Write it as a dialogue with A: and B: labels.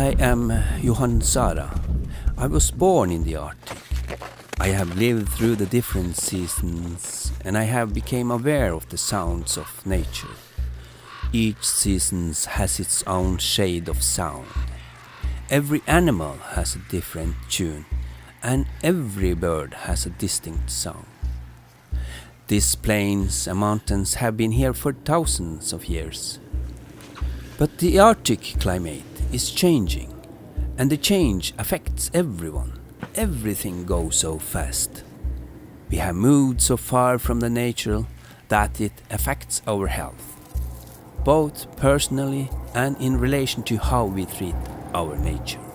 A: I am Johan Sara. I was born in the Arctic. I have lived through the different seasons and I have become aware of the sounds of nature. Each season has its own shade of sound. Every animal has a different tune and every bird has a distinct song. These plains and mountains have been here for thousands of years. But the Arctic climate is changing, and the change affects everyone. Everything goes so fast. We have moved so far from the natural that it affects our health, both personally and in relation to how we treat our nature.